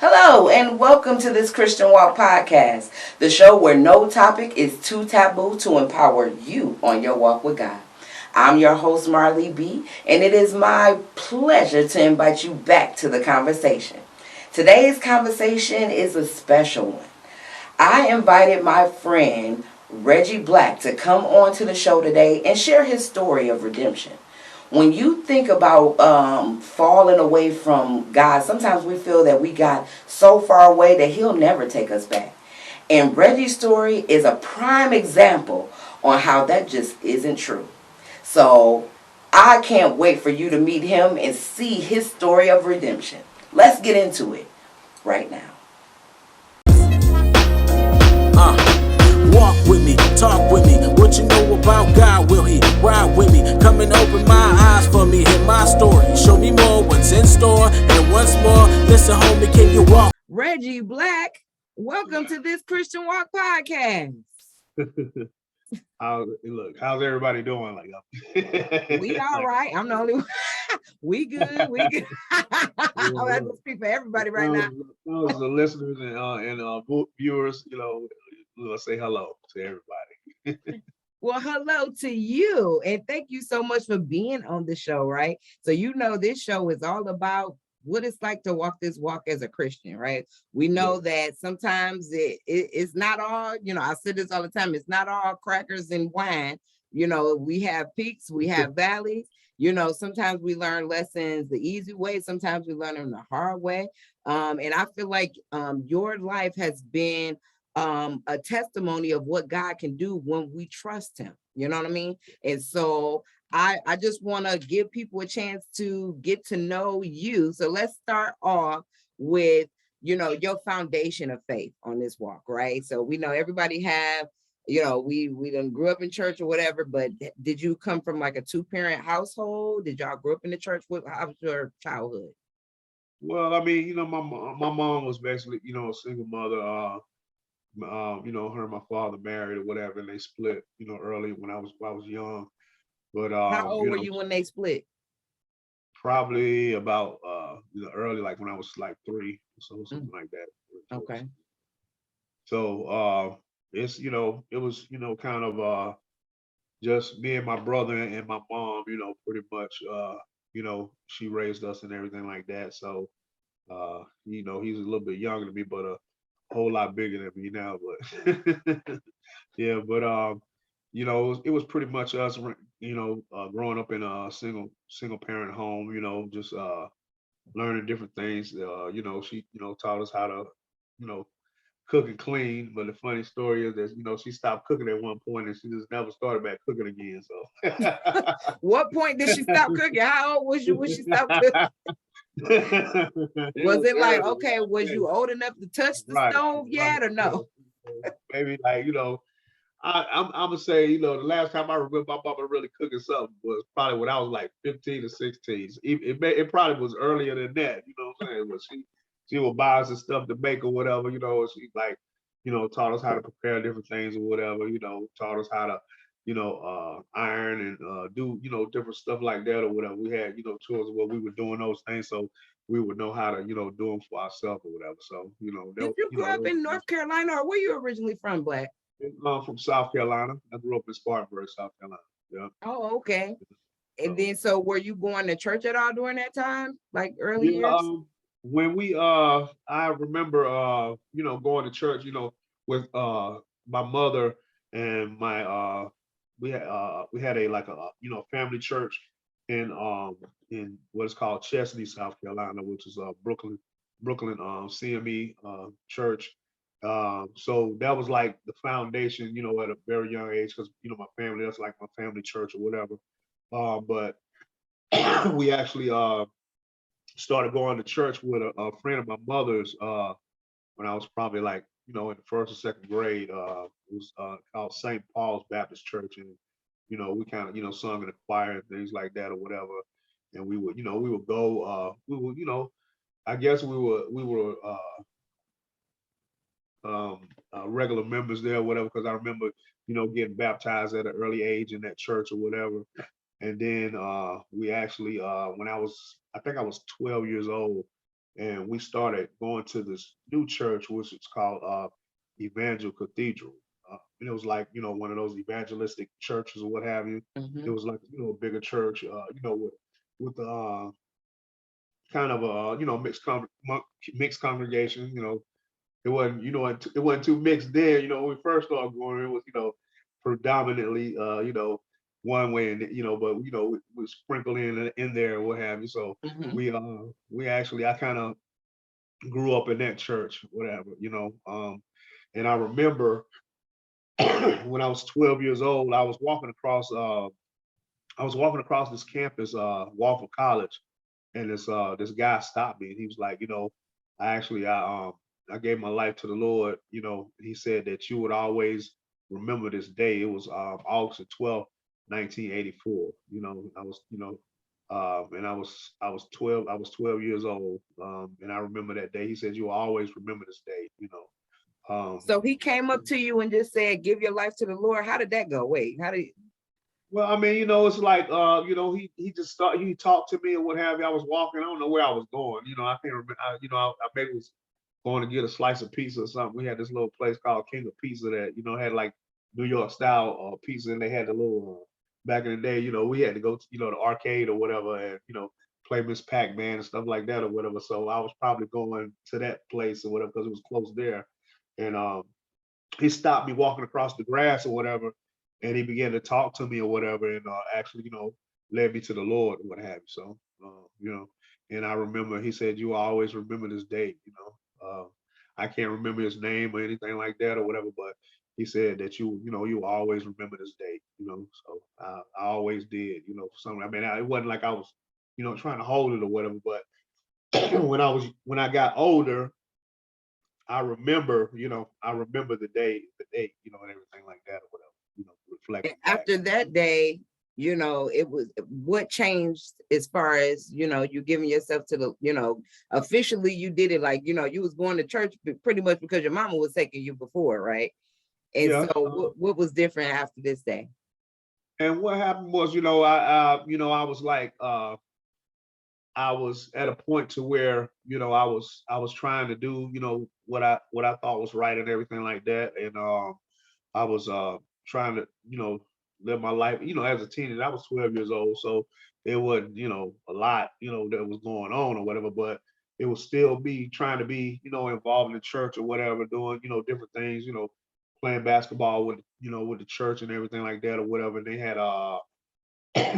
Hello, and welcome to this Christian Walk podcast, the show where no topic is too taboo to empower you on your walk with God. I'm your host, Marley B., and it is my pleasure to invite you back to the conversation. Today's conversation is a special one. I invited my friend, Reggie Black, to come on to the show today and share his story of redemption. When you think about falling away from God, sometimes we feel that we got so far away that He'll never take us back. And Reggie's story is a prime example on how that just isn't true. So I can't wait for you to meet him and see his story of redemption. Let's get into it right now. Walk with me, talk with me. What you know about God? Will He ride with me? Come and open my eyes for me. Hear my story. Show me more what's in store. And once more, listen, homie, can you walk? Reggie Black, welcome to this Christian Walk podcast. How's everybody doing? We all right. I'm the only one. We good. We good. I have to speak for everybody right now. Those the listeners and viewers, let's say hello to everybody. Well, hello to you. And thank you so much for being on the show, right? So, this show is all about what it's like to walk this walk as a Christian, right? We know that sometimes it's not all, I say this all the time, it's not all crackers and wine. We have peaks, we have valleys. Sometimes we learn lessons the easy way, sometimes we learn them the hard way. And I feel like your life has been a testimony of what God can do when we trust Him. You know what I mean? And so I just want to give people a chance to get to know you. So let's start off with, your foundation of faith on this walk, right? So we know everybody have, we done grew up in church or whatever, but did you come from like a two-parent household? Did y'all grow up in the church? How was your childhood? Well, I mean, my mom was basically, a single mother. Her and my father married or whatever, and they split, early when I was young. But How old were you when they split? probably about early, like when I was like 3, so something like that. Okay. So it was kind of just me and my brother and my mom, pretty much she raised us and everything like that. So he's a little bit younger than me, but a whole lot bigger than me now. But yeah, but it was pretty much us, growing up in a single parent home, just learning different things. She, taught us how to, you know, cook and clean. But the funny story is that, she stopped cooking at one point and she just never started back cooking again. So What point did she stop cooking? How old was you when she stopped cooking? Was it like, okay, was you old enough to touch the right, stove yet or no? maybe like, I'm gonna say, the last time I remember my mama really cooking something was probably when I was like 15 or 16. It probably was earlier than that, you know what I'm saying? But she would buy us the stuff to make or whatever, and she like, taught us how to prepare different things or whatever, taught us how to, iron and do, different stuff like that or whatever. We had, tours where we were doing those things, so we would know how to, do them for ourselves or whatever. So, Did you grow up in North Carolina or where you originally from, Black? from South Carolina. I grew up in Spartanburg, South Carolina. Yeah. Oh, okay. And So, then so were you going to church at all during that time? Like early yeah. years? When I remember, going to church, with my mother and my we had a family church in what's called Chesney, South Carolina, which is Brooklyn CME church. So that was like the foundation, at a very young age, because my family, that's like my family church or whatever. But we actually started going to church with a friend of my mother's when I was probably like, in the first or second grade. It was called St. Paul's Baptist Church. And, we kind of, sung in the choir and things like that or whatever. And we would go, I guess we were regular members there or whatever, because I remember, getting baptized at an early age in that church or whatever. And then we actually, when I think I was 12 years old, and we started going to this new church, which is called Evangel Cathedral. And it was like, one of those evangelistic churches or what have you. It Mhm. was like, a bigger church, with kind of a, mixed congregation. It wasn't, it wasn't too mixed there. When we first started going, it was, predominantly, one way, and but we sprinkle in there or what have you. So Mhm. we actually, I kind of grew up in that church, whatever, and I remember when I was 12 years old, I was walking across this campus, Wofford College, and this guy stopped me, and he was like, I gave my life to the Lord. He said that you would always remember this day. It was August the 12th, 1984. And I was 12 years old, and I remember that day. He said you will always remember this day. Um, So he came up to you and just said, "Give your life to the Lord." How did that go? Wait, how did? Well, I mean, it's like, he just he talked to me and what have you. I was walking. I don't know where I was going. I can't remember. I maybe was going to get a slice of pizza or something. We had this little place called King of Pizza that had like New York style pizza, and they had the little back in the day. We had to go to the arcade or whatever, and play Miss Pac-Man and stuff like that or whatever. So I was probably going to that place or whatever because it was close there, and he stopped me walking across the grass or whatever, and he began to talk to me or whatever, and actually, led me to the Lord or what have you. So, and I remember he said, "You will always remember this day." I can't remember his name or anything like that or whatever, but he said that you will always remember this day. So I always did. For some, I mean, it wasn't like I was, trying to hold it or whatever, but when I got older, I remember the day, and everything like that or whatever, And reflecting back. after that day, it was what changed as far as you giving yourself to the officially you did it like you was going to church pretty much because your mama was taking you before, right? And so Yeah. what was different after this day? And what happened was, I was like, I was at a point to where, I was trying to do, what I thought was right and everything like that. And I was trying to, live my life, as a teenager. I was 12 years old, so it wasn't, a lot, that was going on or whatever, but it was still me trying to be, involved in the church or whatever, doing, different things, playing basketball with the church and everything like that or whatever. And they had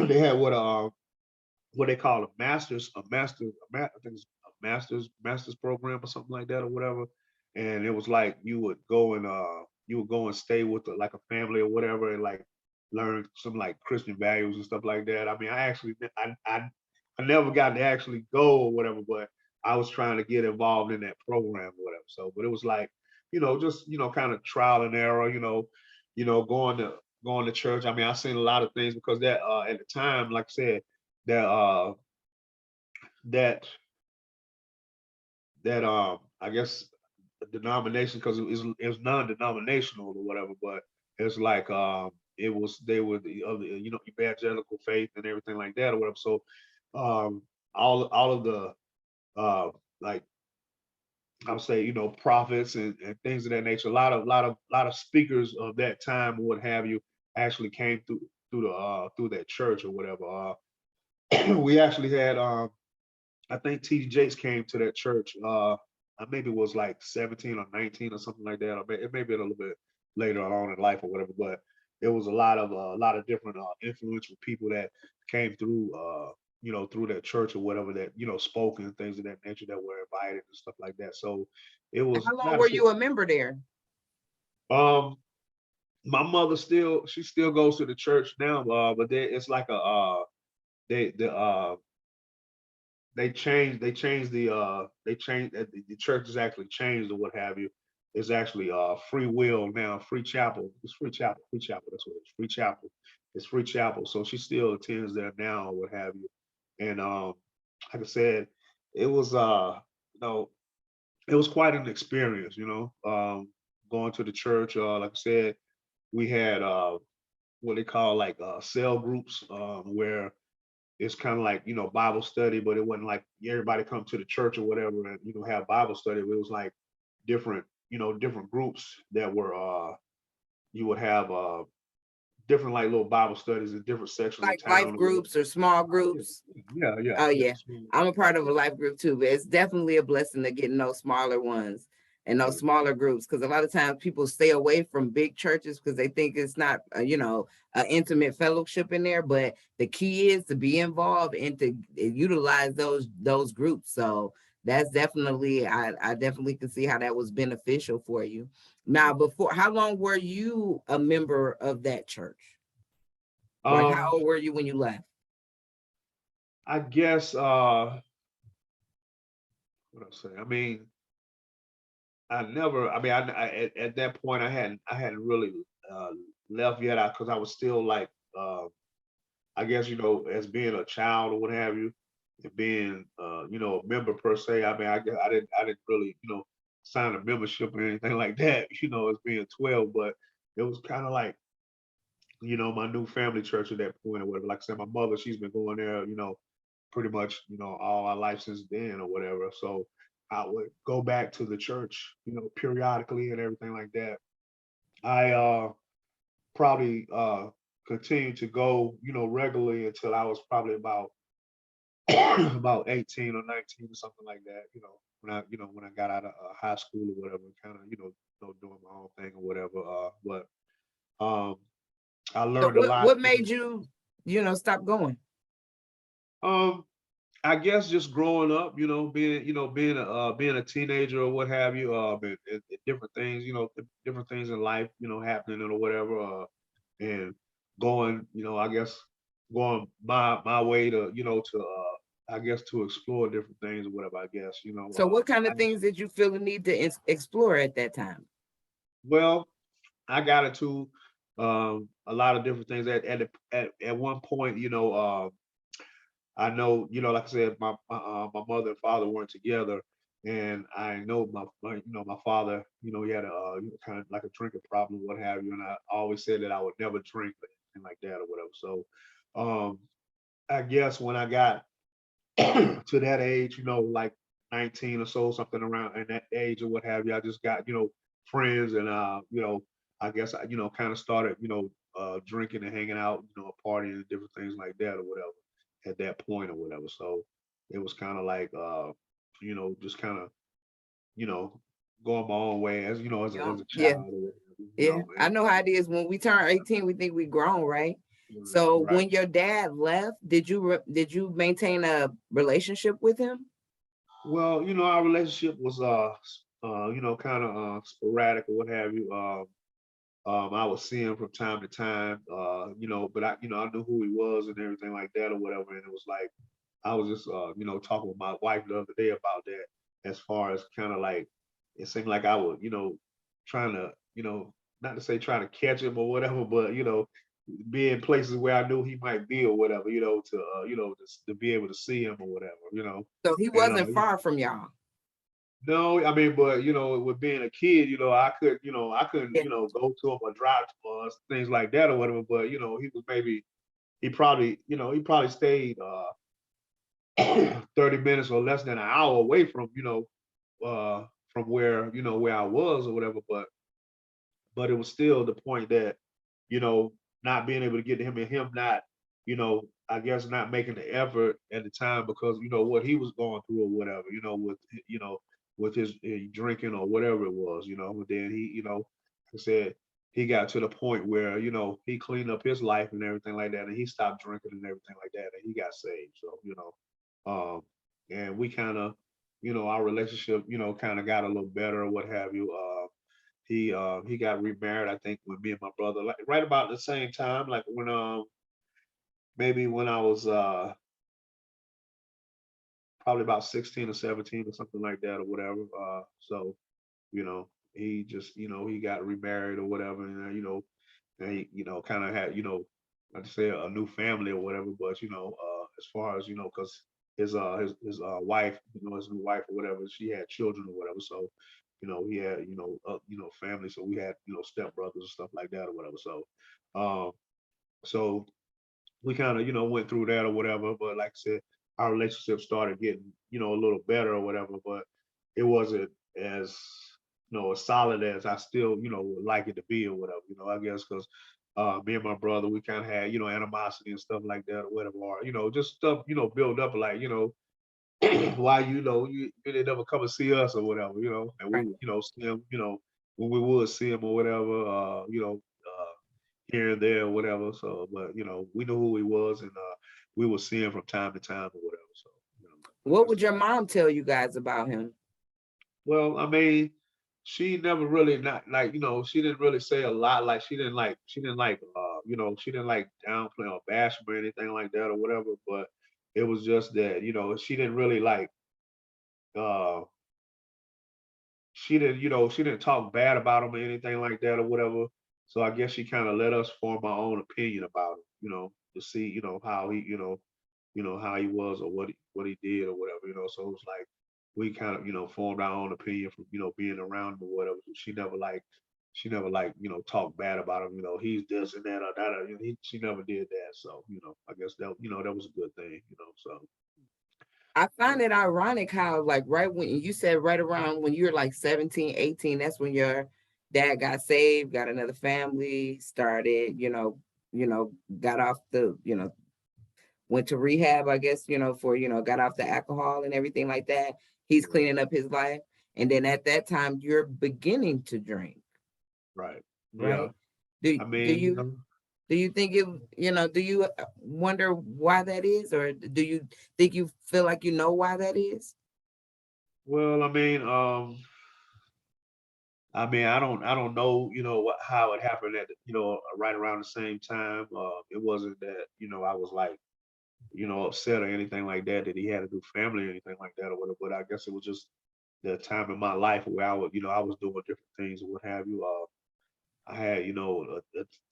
they had what they call a I think it's a master's program or something like that or whatever. And it was like you would go and stay with like a family or whatever, and like learn some like Christian values and stuff like that. I mean, I never got to actually go or whatever, but I was trying to get involved in that program or whatever. So, but it was like, just kind of trial and error, going to church. I mean, I seen a lot of things because that at the time, like I said, that that I guess denomination, because it was non-denominational or whatever, but it's like it was they were the other, evangelical faith and everything like that or whatever. So um all of the like I would say, prophets and things of that nature, a lot of speakers of that time or what have you actually came through that church or whatever. We actually had I think TD Jakes came to that church. I maybe was like 17 or 19 or something like that. Or it may be a little bit later on in life or whatever. But there was a lot of different influential people that came through, through that church or whatever, that spoke and things of that nature, that were invited and stuff like that. So it was How long not a were shit. you a member there? Um, my mother she still goes to the church now, but it's like they the they changed the church has actually changed or what have you. It's actually free will now, free chapel. It's free chapel, that's what it is. Free chapel. It's free chapel. So she still attends there now or what have you. And like I said, it was you know, it was quite an experience, going to the church. Like I said, we had what they call like cell groups, where it's kind of like, Bible study, but it wasn't like everybody come to the church or whatever and, have Bible study. It was like different, different groups that were, you would have different like little Bible studies in different sections of Like life town or whatever. groups or small Oh, yeah, groups. yeah, yeah, Oh yeah. yeah, I'm a part of a life group too, but it's definitely a blessing to get in those smaller ones and those Yeah. smaller groups because a lot of times people stay away from big churches because they think it's not, an intimate fellowship in there. But the key is to be involved and to utilize those groups. So that's definitely, I definitely can see how that was beneficial for you. Now, before, how long were you a member of that church? Like, how Um, old were you when you left? I guess what I say. I mean, I never. I mean, at that point I hadn't really uh, left yet because I was still like I guess as being a child or what have you, and being a member per se. I mean, I didn't really sign a membership or anything like that. As being 12, but it was kind of like my new family church at that point or whatever. Like I said, my mother, she's been going there, pretty much, all our life since then or whatever. So I would go back to the church, periodically and everything like that. I probably continued to go, regularly until I was probably about about 18 or 19 or something like that, when I got out of high school or whatever, kind of, doing my own thing or whatever. But um I So learned a what lot. what made you, stop going? Um, I guess just growing up, being a teenager or what have you, and different things, different things in life, happening or whatever, and going, I guess going my way to, I guess to explore different things or whatever. I guess, So what kind of things did you feel the need to explore at that time? well, I got into a lot of different things at one point, I know, like I said, my mother and father weren't together, and I know my father, he had a kind of like a drinking problem, what have you, and I always said that I would never drink or anything like that or whatever. So, um, I guess when I got to that age, like 19 or so, something around in that age or what have you, I just got friends, and I guess I kind of started drinking and hanging out, partying and different things like that or whatever at that point or whatever. So it was kind of like just kind of you know going my own way as Yeah. as a Yeah. child or whatever, Yeah. I and know how it is when we turn 18, we think we grown, right? So right. when your dad left, did you maintain a relationship with him? Well, our relationship was kind of sporadic or what have you. I would see him from time to time, but I knew who he was and everything like that or whatever. And it was like, I was just, talking with my wife the other day about that as far as kind of like, it seemed like I would, trying to, not to say trying to catch him or whatever, but, be in places where I knew he might be or whatever, to be able to see him or whatever, So he and, wasn't far from y'all. no, I mean, but with being a kid, I couldn't, Yeah. go to him or drive to us, things like that or whatever. But he probably stayed 30 minutes or less than an hour away from where I was or whatever. But it was still the point that you know not being able to get to him and him not I guess not making the effort at the time because what he was going through or whatever with his drinking or whatever it was but then he like I said he got to the point where he cleaned up his life and everything like that and he stopped drinking and everything like that and he got saved so and we kind of our relationship kind of got a little better or what have you he got remarried, I think, with me and my brother, like right about the same time, like when maybe when I was probably about 16 or 17 or something like that or whatever. He just he got remarried or whatever, and and he kind of had like to say a new family or whatever. But as far as because his wife, his new wife or whatever, she had children or whatever. So he had family. So we had step brothers and stuff like that or whatever. So um, so we kind of, went through that or whatever. But like I said, our relationship started getting, a little better or whatever. But it wasn't as, as solid as I still, would like it to be or whatever. I guess because me and my brother, we kind of had, animosity and stuff like that or whatever. Or just stuff, build up like, why you didn't ever come and see us or whatever, and we Right. would, see him, when we would see him or whatever, here and there or whatever. So, but we knew who he was, and we would see him from time to time or whatever. So, I What guess. would your mom tell you guys about him? Well, I mean, she never really not like she didn't really say a lot. Like she didn't like downplay or bash him or anything like that or whatever. But it was just that she didn't really like uh she didn't talk bad about him or anything like that or whatever. So I guess she kind of let us form our own opinion about him, to see, how he, how he was or what he did or whatever, So it was like we kind of, formed our own opinion from, being around him or whatever. She never like, talked bad about him, he's this and that or that. She never did that. So, I guess that, that was a good thing, so I yeah. find it ironic how, like, right when you said right around when you were like 17, 18, that's when your dad got saved, got another family, started, got off the, went to rehab, I guess, for, got off the alcohol and everything like that. He's Yeah, cleaning up his life. And then at that time, you're beginning to drink, right. Yeah. right? Do I do mean, you do you think it, do you wonder why that is, or do you think you feel like you know why that is? well, I don't know, how it happened at, right around the same time. It wasn't that, I was like, upset or anything like that, that he had a new family or anything like that or whatever. But I guess it was just the time in my life where I was doing different things or what have you. I had,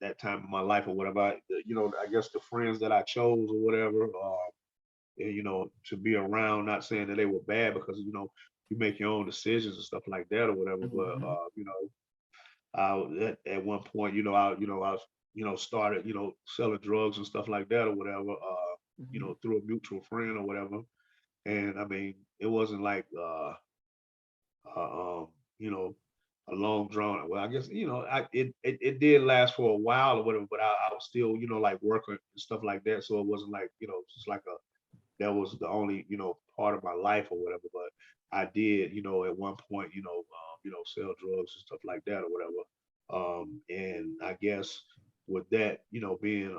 that time in my life or whatever. I guess the friends that I chose or whatever, and, to be around, not saying that they were bad because, you make your own decisions and stuff like that or whatever. But, Mhm, at one point, I was, started, selling drugs and stuff like that or whatever, mhm. through a mutual friend or whatever. And I mean, it wasn't like, uh, you know, a long drawn. Well, I guess it did last for a while or whatever, but I was still like working and stuff like that. So it wasn't like just like a that was the only part of my life or whatever. But I did at one point sell drugs and stuff like that or whatever. And I guess with that being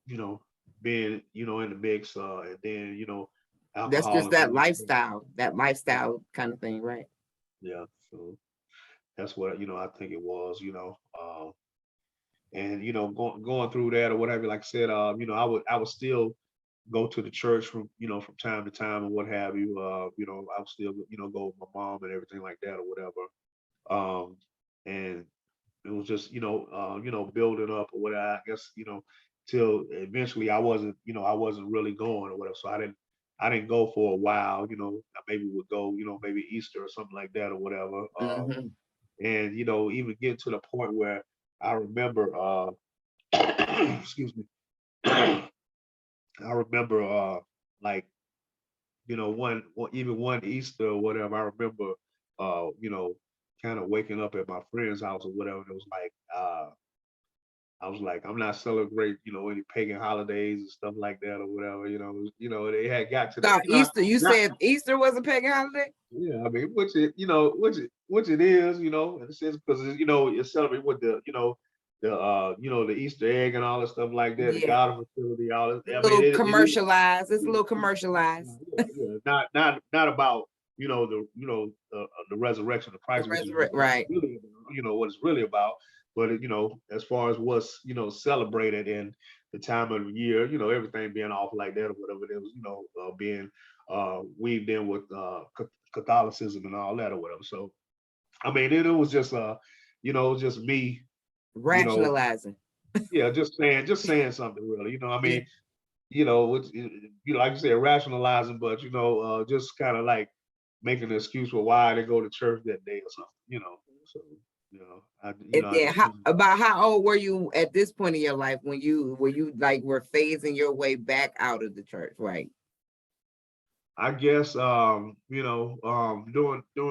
you know in the mix, and then That's just alcoholism. that lifestyle kind of thing, right? Yeah, so that's what I think it was. And going through that or whatever. Like I said, I would still go to the church from time to time and what have you. I would still go with my mom and everything like that or whatever. And it was just building up or whatever. I guess till eventually I wasn't really going or whatever. So I didn't go for a while. I maybe would go maybe Easter or something like that or whatever. Hmm. And even get to the point where I remember excuse me I remember like even one Easter or whatever. I remember uh you know kind of waking up at my friend's house or whatever, and it was like I was like, I'm not celebrating any pagan holidays and stuff like that or whatever. They had got to that. So Easter, you Not said Easter was a pagan holiday? Yeah, I mean, which it is, in a sense, because it's celebrating with the Easter egg and all that stuff like that, the Yeah, God of fertility, all this. a I mean, little it is. commercialized. It's a Yeah, little yeah, commercialized. yeah. Not about the resurrection of The Christ, which is resurrect, what it's right? really about, what it's really about. But as far as what's celebrated in the time of the year, everything being off like that or whatever it was, being weaved in with Catholicism and all that or whatever. So I mean, it was just it was just me, you know, Rationalizing. yeah, just saying something really, I Yeah, mean, like you said, rationalizing, but just kind of like making an excuse for why I didn't go to church that day or something. So And I then depend. how old were you at this point in your life when you like were phasing your way back out of the church, right? I guess during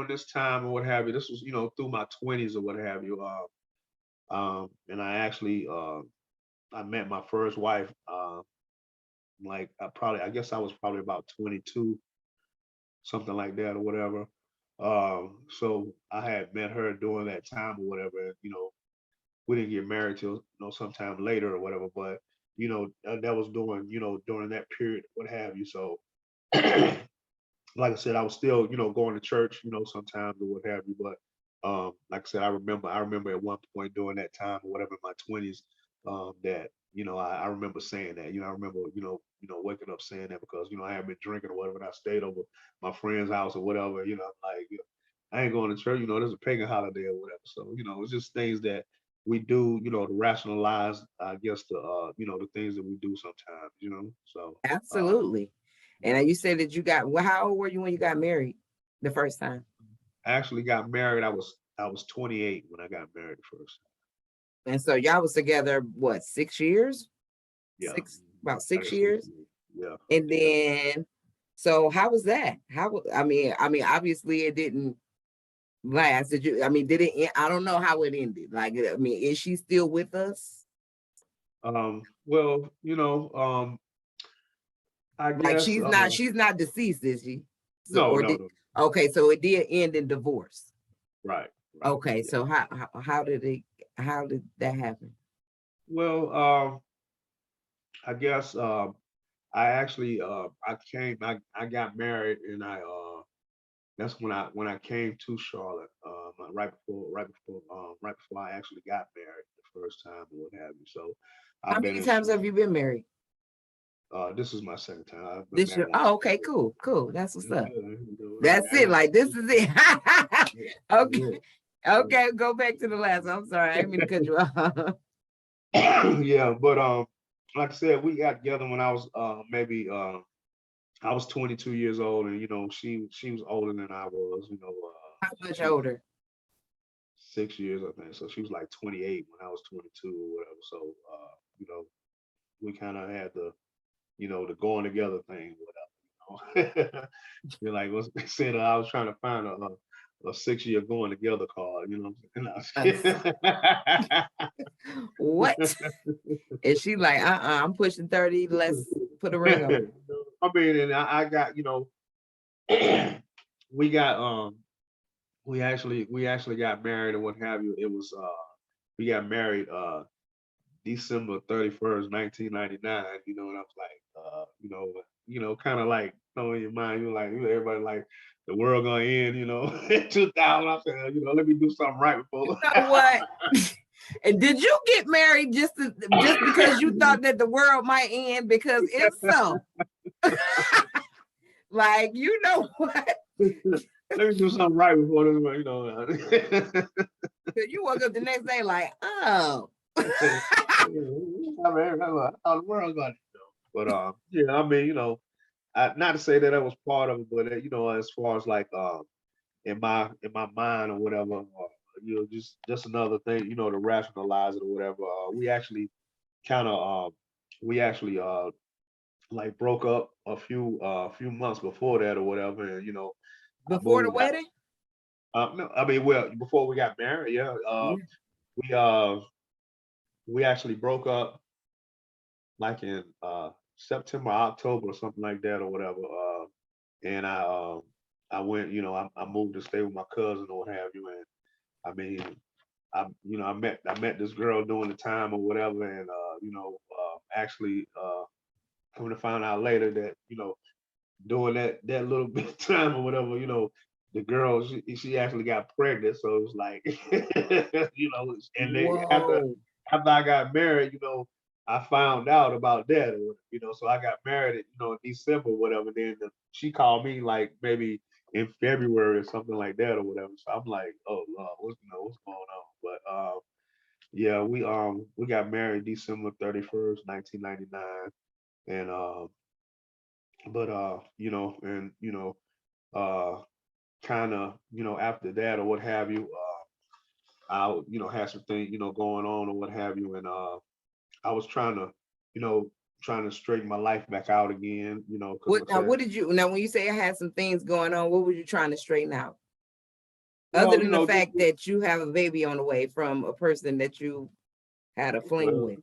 this time or what have you. This was through my 20s or what have you. And I met my first wife. Like I guess I was probably about 22, something like that or whatever. So I had met her during that time or whatever. And, we didn't get married till sometime later or whatever. But that was during that period, what have you. So like I said, I was still, going to church, sometimes or what have you. But like I said, I remember at one point during that time or whatever in my 20s, that I remember saying that. I remember, waking up saying that because I had been drinking or whatever, and I stayed over my friend's house or whatever. I'm like, I ain't going to church. There's a pagan holiday or whatever. So it's just things that we do, to rationalize, I guess, the things that we do sometimes. So. Absolutely. And Yeah. you said that well, how old were you when you got married the first time? I actually got married. I was 28 when I got married first. And so y'all was together, what, 6 years? Yeah, About I six guess 6 years. years. Yeah, And yeah. then, so how was that? I mean, obviously it didn't last. Did it end? I don't know how it ended. Like, is she still with us? Well, I Like, guess she's not deceased, is she? So, no, or no, did, no. okay, so it did end in divorce. Right, right. Okay, Yeah. so how did that happen? Well, I guess I actually I got married and that's when I came to Charlotte, right before I actually got married the first time or what have you. So How I've been many in times have you been married? this is my second time. I've been This year? married like Oh, okay, cool, cool. That's what's up. I That's it. got Like, this is it. Okay. yeah. Okay, go back to the last one. I'm sorry. I didn't mean to cut you off. Yeah, but like I said, we got together when I was maybe I was 22 years old, and she was older than I was. How much She was older? 6 years, I think. So she was like 28 when I was 22 or whatever. So we kind of had the going together thing, whatever. You're like what's they said. I was trying to find a 6 year going together card. Uh, What I'm what? And she like, I'm pushing 30. Let's put a ring on it. I mean, and I got, we got we actually got married or what have you. It was we got married December 31st, 1999, and I was like, kind of like, in your mind, you're like, everybody like the world gonna end, in 2000. I said, let me do something right You before. know what? And did you get married just because you thought that the world might end? Because if so, like, you know what? Let me do something right before this one, You woke up the next day like, oh. I mean, how the world gonna, but yeah, I mean, not to say that that was part of it, but as far as like in my mind or whatever, just another thing, to rationalize it or whatever. Kind of we actually like broke up a few months before that or whatever, and I Before the moved out. wedding? No, I mean, well, before we got married, yeah, Yeah. we uh we actually broke up like in September, October, or something like that or whatever. And I went, I moved to stay with my cousin or what have you, and I mean, I met this girl during the time or whatever, and actually coming to find out later that during that little bit of time or whatever, the girl she actually got pregnant, so it was like and then after Whoa. after I got married, I found out about that, so I got married, in December, or whatever. Then she called me like maybe in February or something like that or whatever. So I'm like, oh Lord, what's going on? But yeah, we got married December 31st, 1999, and but and uh, kind of after that or what have you. I, had some things, going on or what have you. And I was trying to, you know, trying to straighten my life back out again, because What like I now? said, What did you now when you say I had some things going on? What were you trying to straighten out? Other well, than the just, fact that you have a baby on the way from a person that you had a fling well, with.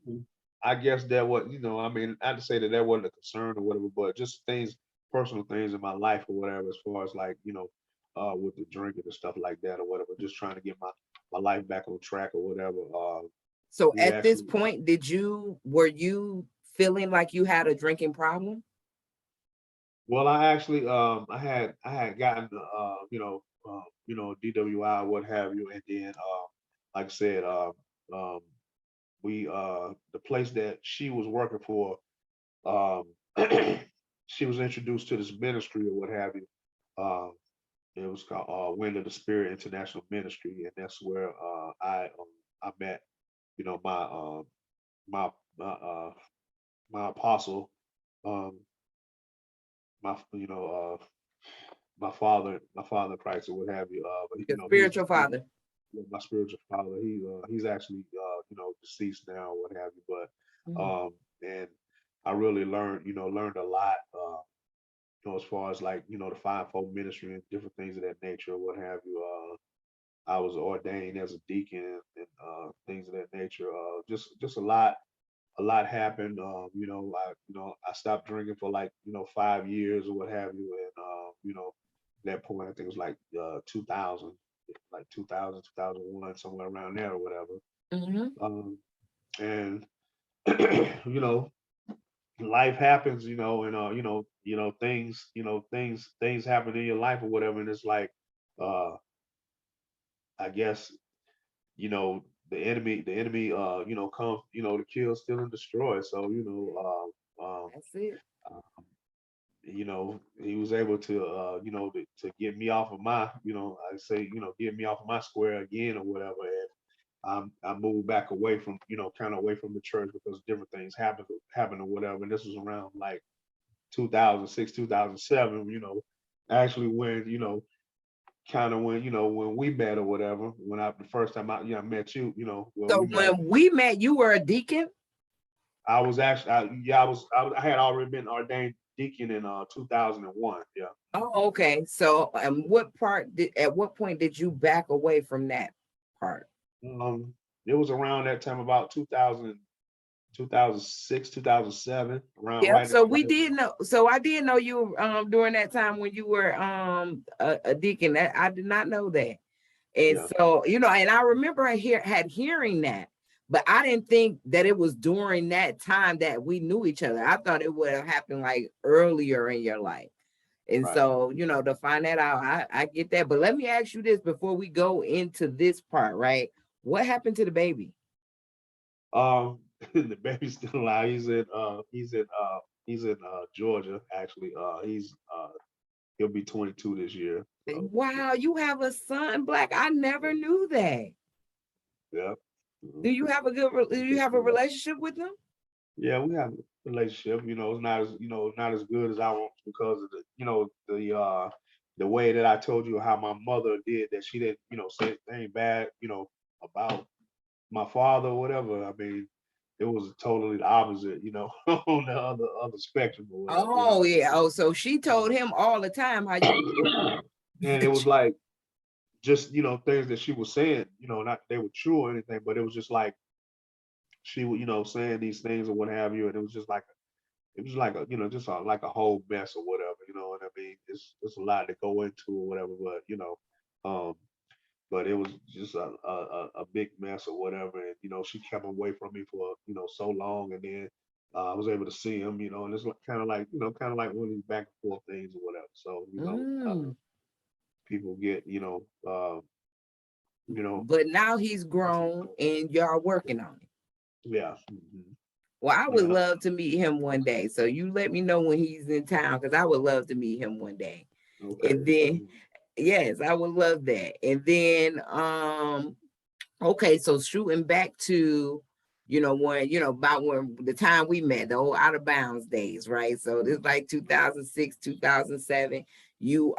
I guess that was, I mean, not to say that that wasn't a concern or whatever, but just things, personal things in my life or whatever, as far as like, with the drinking and stuff like that or whatever, just trying to get my life back on track or whatever. So We at this actually, point, were you feeling like you had a drinking problem? well, I actually, I had gotten, DWI, what have you, and then, like I said, um, we, the place that she was working for, um, she was introduced to this ministry or what have you. Um, it was called Wind of the Spirit International Ministry, and that's where I met, my my my my apostle, um, my you know my father in Christ or what have you. But Your spiritual father. my spiritual father. He's actually deceased now or what have you. But Mhm. and I really learned a lot. As far as like the fivefold ministry and different things of that nature or what have you. I was ordained as a deacon and things of that nature. Just a lot happened. I stopped drinking for like 5 years or what have you, and that point I think it was like 2000, like 2000, 2001, somewhere around there or whatever. Mhm. Um, and you know, life happens, and things happen in your life or whatever, and it's like, uh, I guess the enemy comes to kill, steal, and destroy. So That's it. he was able to to get me off of my I say get me off of my square again or whatever. And I moved back away from kind of away from the church because different things happened or whatever. And this was around like 2006, 2007, actually when kind of when we met or whatever, when I the first time I met you, when So we met. when we met, you were a deacon. I was actually, yeah, I had already been ordained deacon in 2001. Yeah. Oh, okay. So at what point did you back away from that part? It was around that time, about 2000, 2006, 2007, around Yep. right, So we right. did know. So I did know you during that time when you were a deacon. That I did not know that. And Yeah, so, and I remember had hearing that, but I didn't think that it was during that time that we knew each other. I thought it would have happened like earlier in your life. And right. so, to find that out, I get that. But let me ask you this before we go into this part, right? What happened to the baby? The baby's still alive. He's in Georgia actually. He'll be 22 this year. So Wow, you have a son, Black. I never knew that. yeah. Do Mhm. you have a do you have a relationship with them? Yeah, we have a relationship. It's not as not as good as I want because of the way that I told you how my mother did that. She didn't say anything bad about my father or whatever. I mean, it was totally the opposite, on the other spectrum or whatever. Oh yeah. Oh, so she told him all the time how you And it was like just things that she was saying, not that they were true or anything, but it was just like she was saying these things or what have you, and it was like a just like a whole mess or whatever, what I mean. It's a lot to go into or whatever, but um but it was just a big mess or whatever. And she kept away from me for so long, and then I was able to see him, and it's kind of like one of these back and forth things or whatever. So Mm. people get you know But now he's grown and y'all working on it. yeah, Well, I would yeah, love to meet him one day. So you let me know when he's in town because I would love to meet him one day. okay. And then, yes, I would love that. And then, okay, so shooting back to, when, about when the time we met, the old out of bounds days, right? So this is like 2006, 2007. You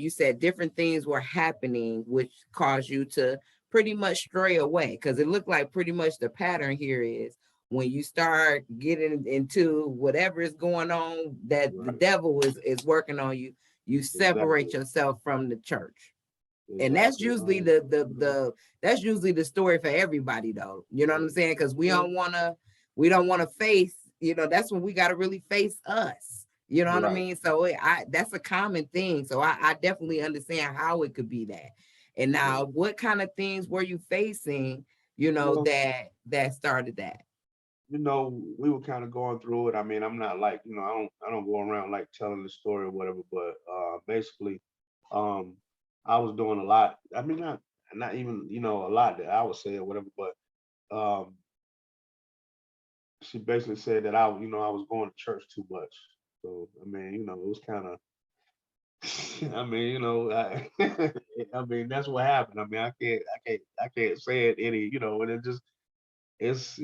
said different things were happening, which caused you to pretty much stray away? Because it looked like pretty much the pattern here is when you start getting into whatever is going on that the Right. devil is working on you, you separate Exactly. yourself from the church. And that's Exactly. usually the that's usually the story for everybody though. You know what I'm saying? Because we don't want to face, that's when we got to really face us. You know what I Right. mean? So that's a common thing. So I definitely understand how it could be that. And Yeah. now, what kind of things were you facing, Well, that started that? we were kind of going through it. I mean, I'm not like, I don't go around like telling the story or whatever, but basically, um, I was doing a lot. I mean, not even, a lot that I would say or whatever, but um, she basically said that I was going to church too much. So, I mean, it was kind of, I mean, I mean, that's what happened. I mean, I can't say it any, and it's,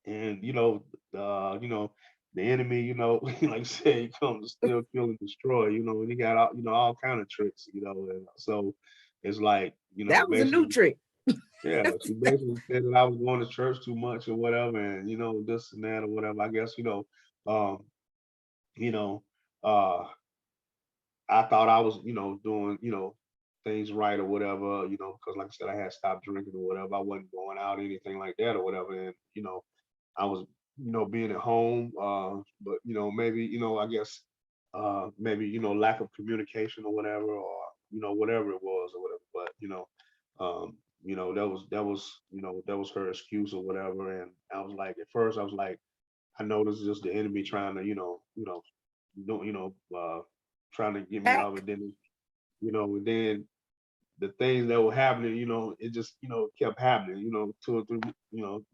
and the enemy, like I said, he comes to steal, kill, and destroy, and he got all kind of tricks, and so it's like, That was a new basically, trick. yeah, she basically said that I was going to church too much or whatever, and this and that or whatever. I guess, um, you know, uh I thought I was, doing, things right or whatever, because like I said, I had stopped drinking or whatever. I wasn't going out, anything like that or whatever. And, I was, being at home, but, maybe, I guess, maybe, lack of communication or whatever, or, whatever it was or whatever. But, that was her excuse or whatever. And I was like, at first, I was like, I know this is just the enemy trying to, don't, trying to get me out. Heck, And then, and then the things that were happening, it just, kept happening, two or three,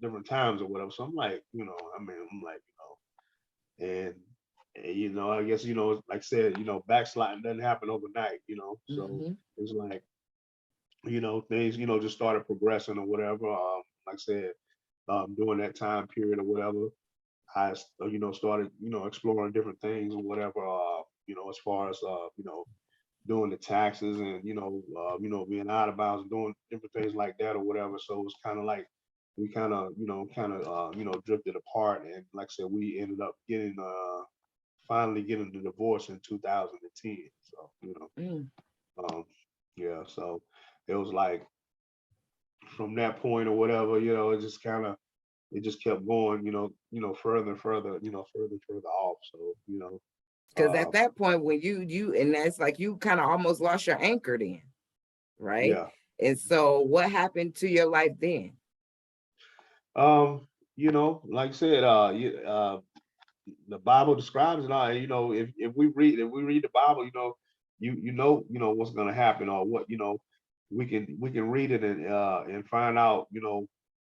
different times or whatever. So I'm like, I mean, I'm like, and I guess, like I said, backsliding doesn't happen overnight, so hmm it's like, things, just started progressing or whatever. Like I said, during that time period or whatever, started, exploring different things or whatever, as far as, doing the taxes and, being out of bounds and doing different things like that or whatever. So it was kind of like we drifted apart. And like I said, we ended up finally getting the divorce in 2010. So, mm. um, yeah, so it was like from that point or whatever, it just kept going, further and further, further and further off. So, Because uh, at that point, when and that's like you kind of almost lost your anchor then, right? yeah. And so, what happened to your life then? Like I said, the Bible describes it all. And, if we read the Bible, what's going to happen, or what, we can read it and find out,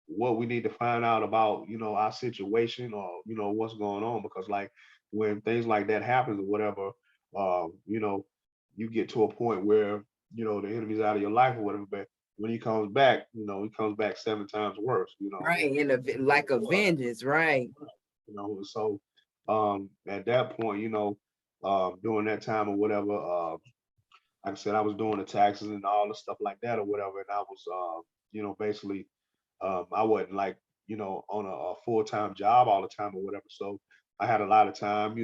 what we need to find out about, our situation, or what's going on. Because like when things like that happens or whatever, you know, you get to a point where the enemy's out of your life or whatever. But when he comes back 7 times worse. Right, in a Than like it a was. vengeance, right? So at that point, during that time or whatever, like I said, I was doing the taxes and all the stuff like that or whatever, and I was, basically, I wasn't like, on a full-time job all the time or whatever. So I had a lot of time,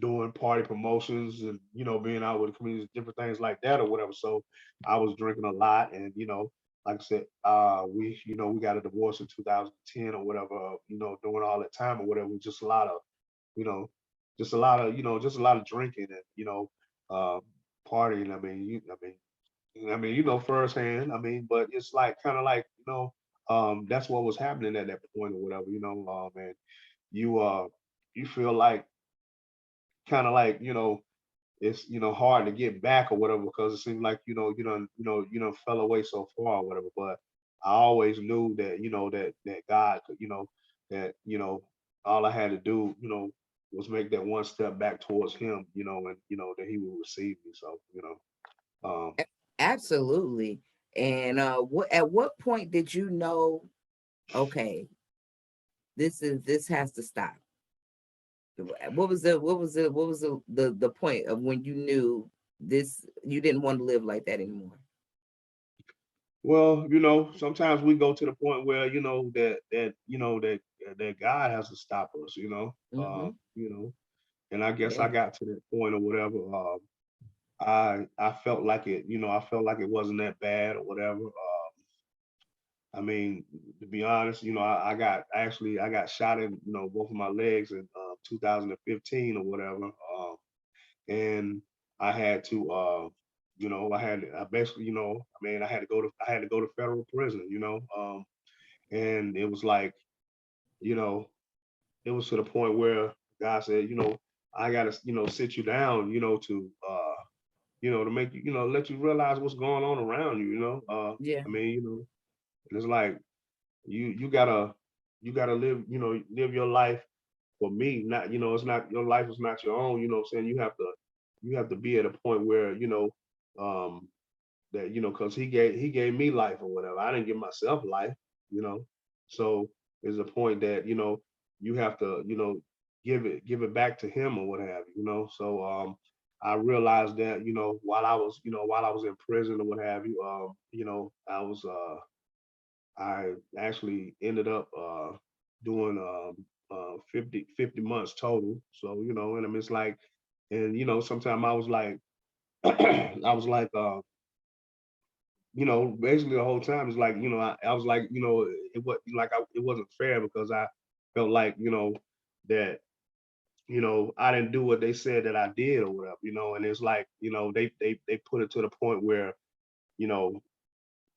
doing party promotions and being out with the communities, different things like that or whatever. So I was drinking a lot, and like I said, we got a divorce in 2010 or whatever. During all that time or whatever, just a lot of you know, just a lot of drinking and uh, partying. I mean, firsthand. I mean, but it's like kind of like that's what was happening at that point or whatever. And you you feel like kind of like it's hard to get back or whatever, because it seems like you don't fell away so far or whatever. But I always knew that that God could, that all I had to do was make that one step back towards Him, and that He would receive me. So Absolutely. And at what point did you know, okay, this has to stop? What was the point of when you knew this, you didn't want to live like that anymore? Well, sometimes we go to the point where that God has to stop us. Mm-hmm. And I guess Yeah. I got to that point or whatever. I felt like it. I felt like it wasn't that bad or whatever. I mean, to be honest, I got shot in both of my legs in 2015 or whatever. And I had to I basically I had to go to federal prison. And it was like you know it was to the point where God said, I gotta sit you down, to make you, let you realize what's going on around you. Yeah. I mean, and it's like you gotta live your life for me. Not, it's not your life is not your own. What I'm saying, you have to be at a point where um, that because he gave me life or whatever. I didn't give myself life. You know, so there's a point that you have to give it back to him or what have you. So I realized that while I was in prison or what have you. I actually ended up doing 50 months total. So, and I mean, it's like, and, sometimes I was like, I was like, basically the whole time it's like, I was like, it wasn't fair because I felt like, that, I didn't do what they said that I did or whatever, and it's like, they put it to the point where, you know,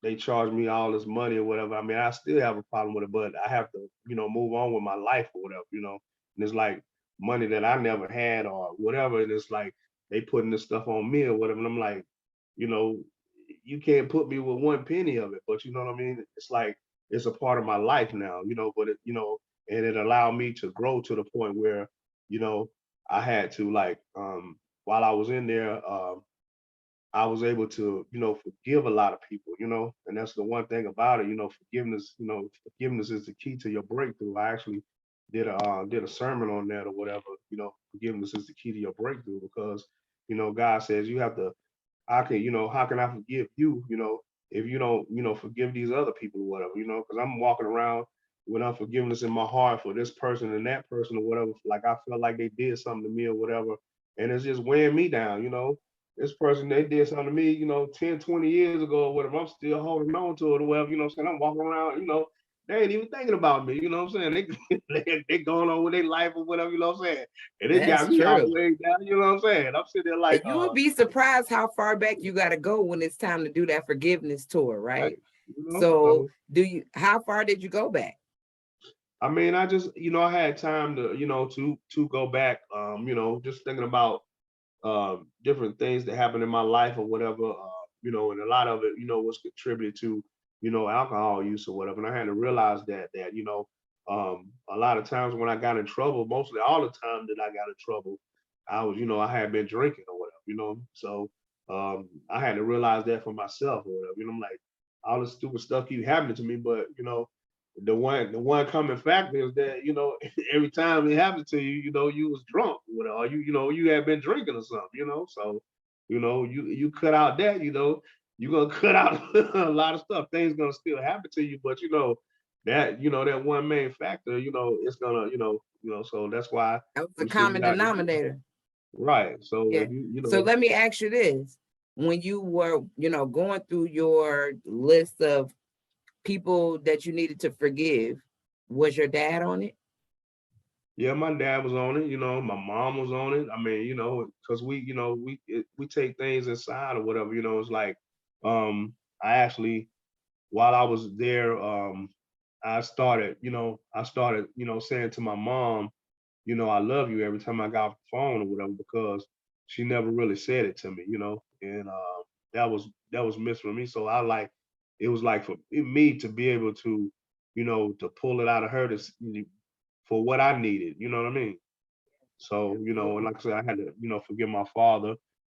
they charge me all this money or whatever. I mean, I still have a problem with it, but I have to, move on with my life or whatever. And it's like money that I never had or whatever. And it's like they putting this stuff on me or whatever. And I'm like, you know, you can't put me with one penny of it, but you know what I mean? It's like it's a part of my life now, but and it allowed me to grow to the point where, you know, I had to like while I was in there, I was able to, forgive a lot of people, and that's the one thing about it, forgiveness is the key to your breakthrough. I actually did a sermon on that or whatever, forgiveness is the key to your breakthrough because, God says you have to how can I forgive you, if you don't, forgive these other people or whatever, because I'm walking around with unforgiveness in my heart for this person and that person or whatever. Like I feel like they did something to me or whatever. And it's just weighing me down. This person, they did something to me, 10, 20 years ago or whatever. I'm still holding on to it or whatever, what I'm saying? I'm walking around, they ain't even thinking about me, what I'm saying? They going on with their life or whatever, what I'm saying? And it got That's me all the true. way down, what I'm saying? I'm sitting there like, And you would be surprised how far back you got to go when it's time to do that forgiveness tour, right, right? So, so how far did you go back? I mean, I just, I had time to, to go back, just thinking about different things that happened in my life or whatever, and a lot of it, was contributed to, alcohol use or whatever. And I had to realize that, a lot of times when I got in trouble, mostly all the time that I got in trouble, I was, I had been drinking or whatever, So I had to realize that for myself or whatever. I'm like, all this stupid stuff keep happening to me, but the one common factor is that every time it happened to you, you was drunk, or you had been drinking or something, So you cut out that, you're gonna cut out a lot of stuff. Things gonna still happen to you, but that one main factor, it's gonna So that's why That was the you said you common got denominator. right. So Yeah. if you So know let me ask you this. When you were, going through your list of people that you needed to forgive, was your dad on it? Yeah, my dad was on it. My mom was on it. I mean, because we take things inside or whatever. It's like, I actually, while I was there, I started, saying to my mom, I love you every time I got off the phone or whatever, because she never really said it to me, and that was missed for me. So it was like for me to be able to, to pull it out of her for what I needed. You know what I mean? So, and Absolutely. like I said, I had to, forgive my father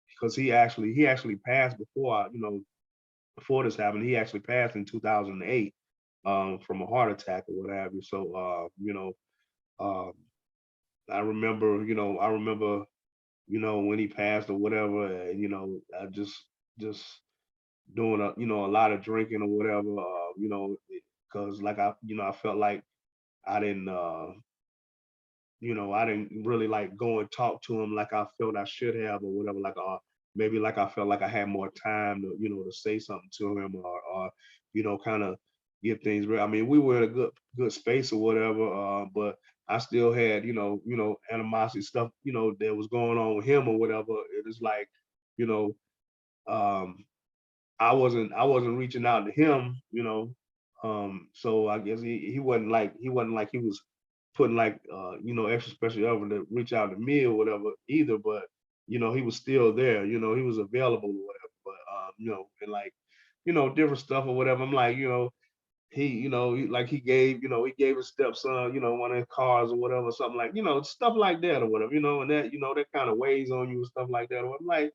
because he actually passed before this happened. He actually passed in 2008 from a heart attack or what have you. So, um, I remember when he passed or whatever, and I just doing a lot of drinking or whatever, because like I felt like I didn't, I didn't really like go and talk to him like I felt I should have or whatever. Like, maybe like I felt like I had more time to, to say something to him or kind of get things real. I mean, we were in a good space or whatever, but I still had, animosity stuff, that was going on with him or whatever. It is like, you know, um, I wasn't reaching out to him, so I guess he wasn't like he was putting like extra special effort to reach out to me or whatever either, but he was still there, he was available or whatever. But and like, different stuff or whatever. I'm like, like he gave his stepson, one of his cars or whatever, something like, stuff like that or whatever, and that kind of weighs on you and stuff like that. Or I'm like,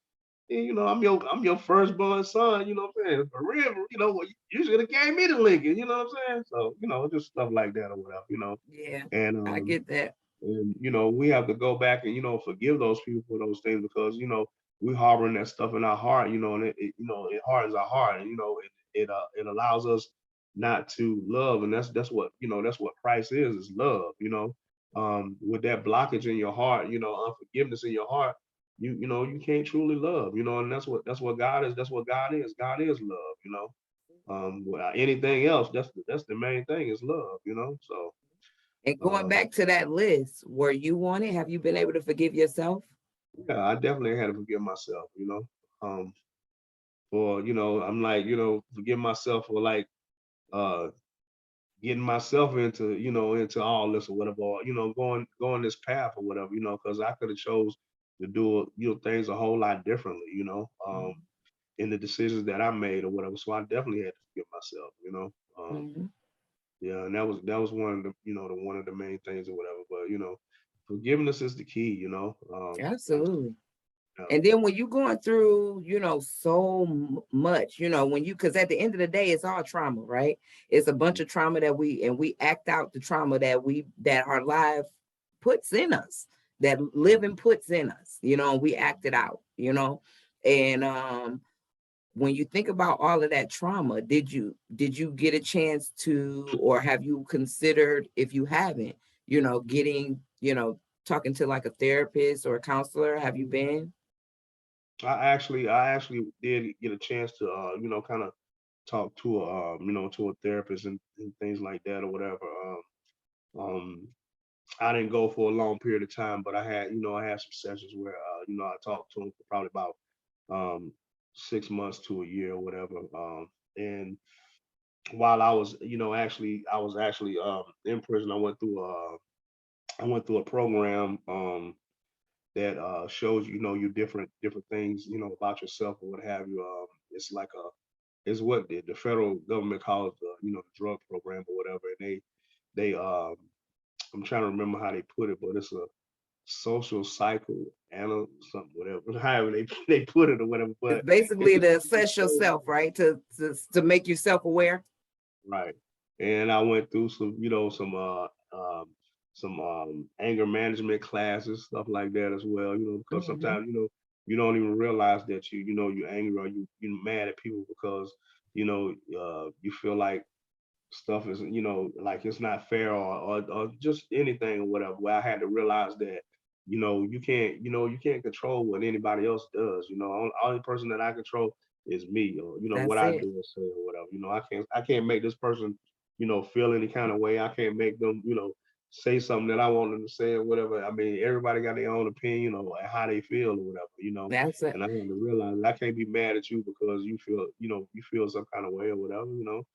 yeah, I'm your firstborn son, what I'm saying? For real, well, you should have gave me the Lincoln, you know what I'm saying? So, just stuff like that or whatever. Yeah, And I get that. we have to go back and, forgive those people for those things because, we harboring that stuff in our heart, and it hardens our heart and, it allows us not to love. And that's what Christ is love, with that blockage in your heart, unforgiveness in your heart, you can't truly love, and that's what God is. That's what God is. God is love, without anything else, that's the main thing is love, So And going um back to that list, were you on it? Have you been able to forgive yourself? yeah, I definitely had to forgive myself, um for I'm like, forgive myself for like uh getting myself into all this or whatever, or, going this path or whatever, because I could have chose to do things a whole lot differently, in the decisions that I made or whatever. So I definitely had to forgive myself, Mm-hmm. yeah, and that was one of the one of the main things or whatever. But forgiveness is the key, Absolutely. yeah, And then when you're going through, so much, when you, because at the end of the day, it's all trauma, right? It's a bunch of trauma that we act out the trauma that our life puts in us, that living puts in us, and we act it out, And when you think about all of that trauma, did you get a chance to, or have you considered, if you haven't, getting, talking to like a therapist or a counselor? Have you been? I actually did get a chance to kind of talk to a therapist and things like that or whatever. Um, I didn't go for a long period of time, but I had some sessions where I talked to him for probably about um 6 months to a year or whatever. And while I was actually in prison, I went through a program that shows you different things about yourself or what have you. It's like it's what the federal government calls the drug program or whatever, and they I'm trying to remember how they put it, but it's a social cycle and something whatever, however they put it or whatever. It's But it's basically a to assess program, yourself, right? To make you self-aware. right? And I went through some anger management classes, stuff like that as well. Because Hmm. sometimes you don't even realize that you're angry or you're mad at people because you feel like stuff is like it's not fair or just anything or whatever. Where I had to realize that you can't control what anybody else does. Only person that I control is me, or what That's I it. do or say or whatever. I can't make this person feel any kind of way. I can't make them say something that I want them to say or whatever. I mean, everybody got their own opinion or how they feel or whatever. That's it. And I had to realize I can't be mad at you because you feel some kind of way or whatever. I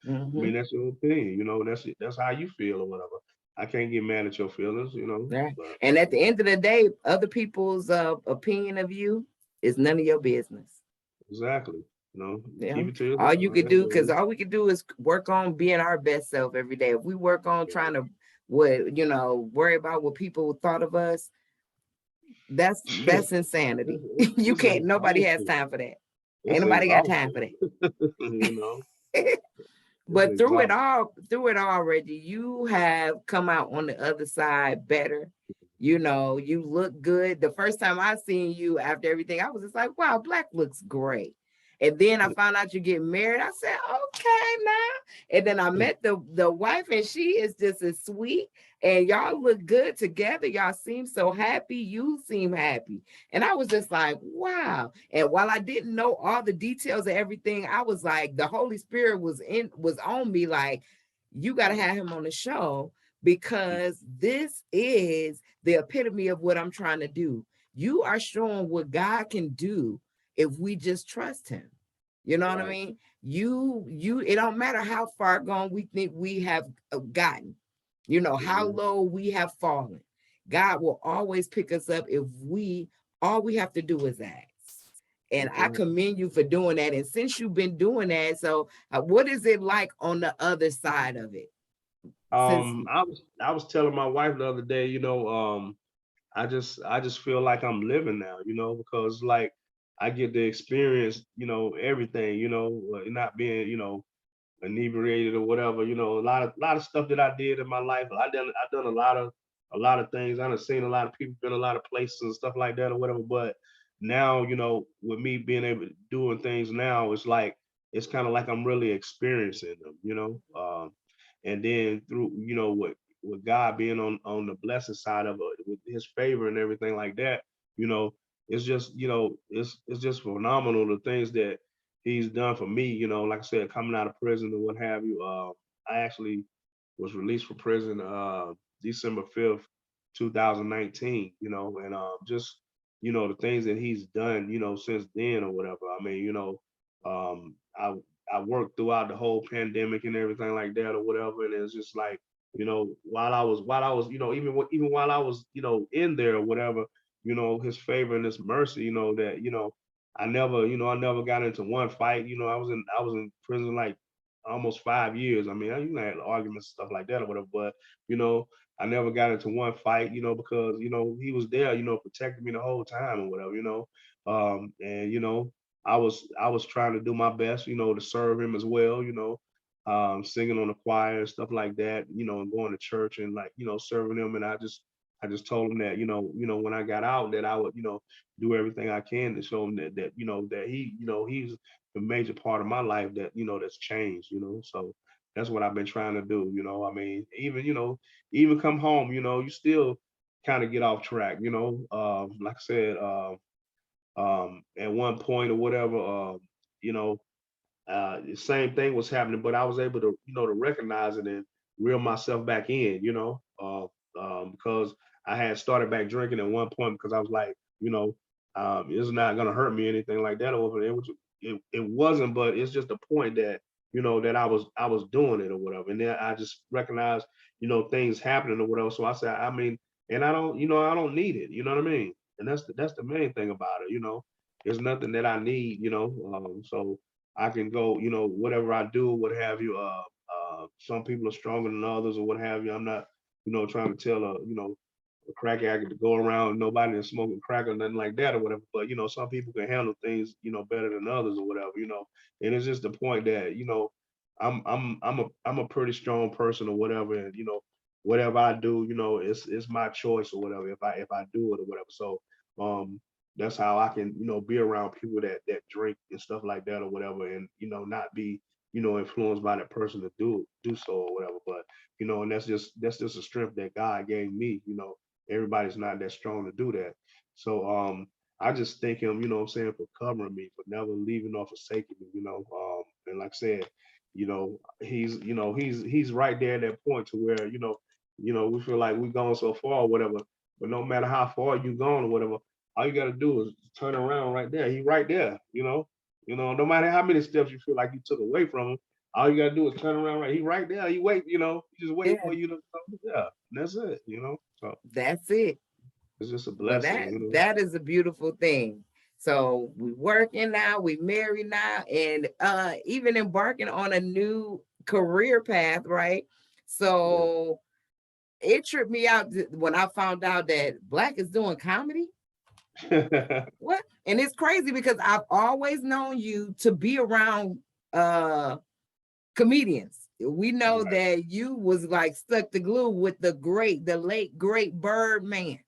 Hmm. mean, that's your opinion, that's how you feel or whatever. I can't get mad at your feelings, Right. but And at the end of the day, other people's opinion of you is none of your business. exactly, Yeah. keep it to All yourself. you could That's do, what it because is. all we could do is work on being our best self every day. If we work on trying to worry about what people thought of us, that's insanity. You It's can't, nobody has exhausting. time for that. Ain't It's nobody got time exhausting. for that. you know, it's But exhausting. through it all, Reggie, you have come out on the other side better. You look good. The first time I seen you after everything, I was just like, wow, Black looks great. And then I found out you get married. I said, okay, now. And then I met the wife, and she is just as sweet. And y'all look good together. Y'all seem so happy. You seem happy. And I was just like, wow. And while I didn't know all the details of everything, I was like, the Holy Spirit was on me, like, you got to have him on the show, because this is the epitome of what I'm trying to do. You are showing what God can do if we just trust him. You know what I mean? It don't matter how far gone we think we have gotten, you know, how low we have fallen. God will always pick us up if all we have to do is ask. And I commend you for doing that. And since you've been doing that, so what is it like on the other side of it? I was telling my wife the other day, I just feel like I'm living now, because like I get to experience, everything, not being, inebriated or whatever, a lot of stuff that I did in my life. I done a lot of things. I done seen a lot of people, been a lot of places and stuff like that or whatever. But now, with me being able to doing things now, it's kind of like I'm really experiencing them. And then through, with God being on the blessed side of it, with his favor and everything like that, you know, it's just, it's just phenomenal the things that he's done for me, like I said, coming out of prison and what have you. I actually was released from prison December 5th, 2019, and just, the things that he's done, since then or whatever. I mean, um, I I worked throughout the whole pandemic and everything like that or whatever. And it's just like, while I was, even while I was, in there or whatever, his favor and his mercy, that, I never got into one fight. I was in prison like almost 5 years. I mean, I had arguments and stuff like that or whatever, but you know, I never got into one fight, because he was there, protecting me the whole time or whatever, and I was trying to do my best, to serve him as well, singing on the choir and stuff like that, and going to church and like, serving him. And I just told him that, when I got out that I would, do everything I can to show him that he, he's a major part of my life that, that's changed, so that's what I've been trying to do, I mean, even come home, you still kind of get off track, like I said, at one point or whatever, you know, the same thing was happening, but I was able to, to recognize it and reel myself back in, because I had started back drinking at one point because I was like, it's not gonna hurt me, anything like that. Or it wasn't, but it's just a point that, that I was doing it or whatever. And then I just recognized, things happening or whatever. So I said, I mean, and I don't need it, you know what I mean? And that's the main thing about it, There's nothing that I need, so I can go, whatever I do, what have you. Some people are stronger than others or what have you. I'm not, trying to tell a crack addict to go around and nobody is smoking crack or nothing like that or whatever. But some people can handle things, better than others or whatever, And it's just the point that, I'm a pretty strong person or whatever, and whatever I do, it's my choice or whatever if I do it or whatever. So that's how I can, be around people that drink and stuff like that or whatever, and not be, influenced by that person to do so or whatever. But and that's just a strength that God gave me. Everybody's not that strong to do that. So I just thank him, what I'm saying, for covering me, for never leaving or forsaking me, and like I said, he's right there at that point to where, we feel like we've gone so far or whatever, but no matter how far you've gone or whatever, all you gotta do is turn around right there. He right there, no matter how many steps you feel like you took away from him, all you gotta do is turn around right. He right there. He wait, he just waiting for you to come. Yeah, and that's it, So That's it. it's just a Well, blessing, that is a beautiful thing. So we working now, we married now, and even embarking on a new career path, right? So it tripped me out when I found out that Black is doing comedy. What? And it's crazy because I've always known you to be around comedians. We know that you was like stuck to glue with the late great Birdman,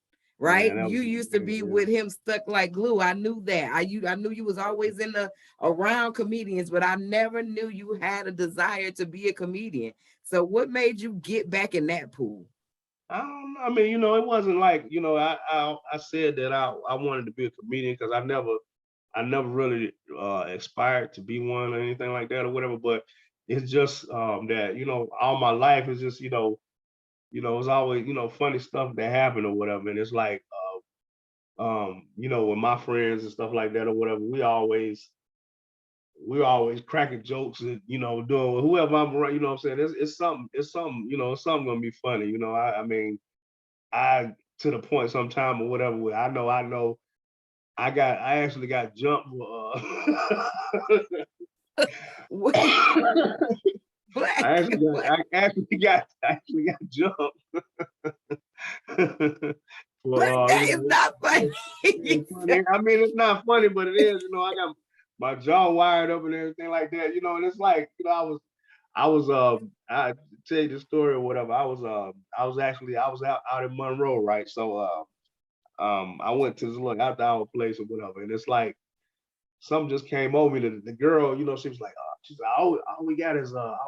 right? Man, that was You used to be with him stuck like glue. I knew that. I knew you was always in the around comedians, but I never knew you had a desire to be a comedian. So what made you get back in that pool? I don't know. I mean, it wasn't like, I said that I wanted to be a comedian because I never really aspired to be one or anything like that or whatever. But it's just that, all my life is just, it's always, funny stuff that happened or whatever. And it's like with my friends and stuff like that or whatever, we always cracking jokes and doing with whoever I'm around, what I'm saying? It's something, it's something gonna be funny. I mean, I to the point sometime or whatever where I know I actually got jumped for What- I Black, actually got what? I actually got jumped Black, for that is not funny. it's funny. I mean, it's not funny, but it is. I got my jaw wired up and everything like that. And it's like, I tell you the story or whatever. I was out in Monroe, right? So I went to this little after hour place or whatever, and it's like something just came over me. The girl, she was like, she's like, all we got is some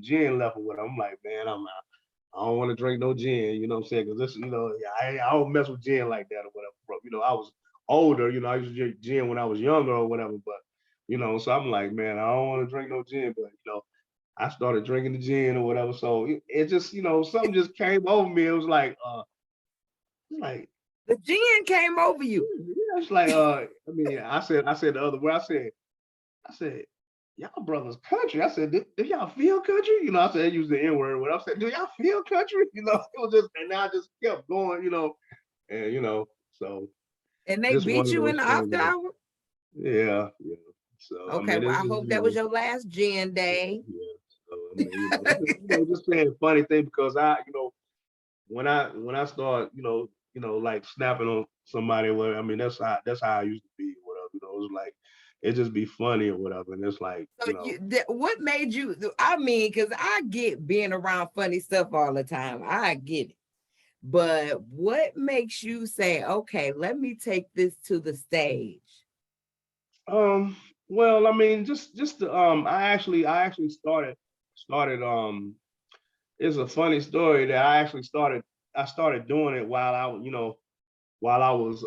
gin left or whatever. I'm like, man, I don't want to drink no gin, you know what I'm saying? Because this, yeah, I don't mess with gin like that or whatever, bro. I was older, I used to drink gin when I was younger or whatever, but so I'm like, man, I don't want to drink no gin, but I started drinking the gin or whatever. So it just, something just came over me. It was like, The gin came over you. yeah, it's like, I mean, I said the other way. I said, y'all brothers country. I said, do y'all feel country? I said, I used the N word. What I said, do y'all feel country? It was just, and I just kept going, and so And they just one beat of you in those the things. after hour? Yeah, yeah. So I Okay, mean, well, it's I just, hope that was your last gin yeah, day. yeah. So I mean, just saying funny thing because when I start, like snapping on somebody, well, I mean, that's how I used to be, whatever. It was like it just be funny or whatever, and it's like, So what made you, I mean, because I get being around funny stuff all the time. I get it. But what makes you say, okay, let me take this to the stage? um, well, I mean, just the I actually started. It's a funny story that I started doing it while I was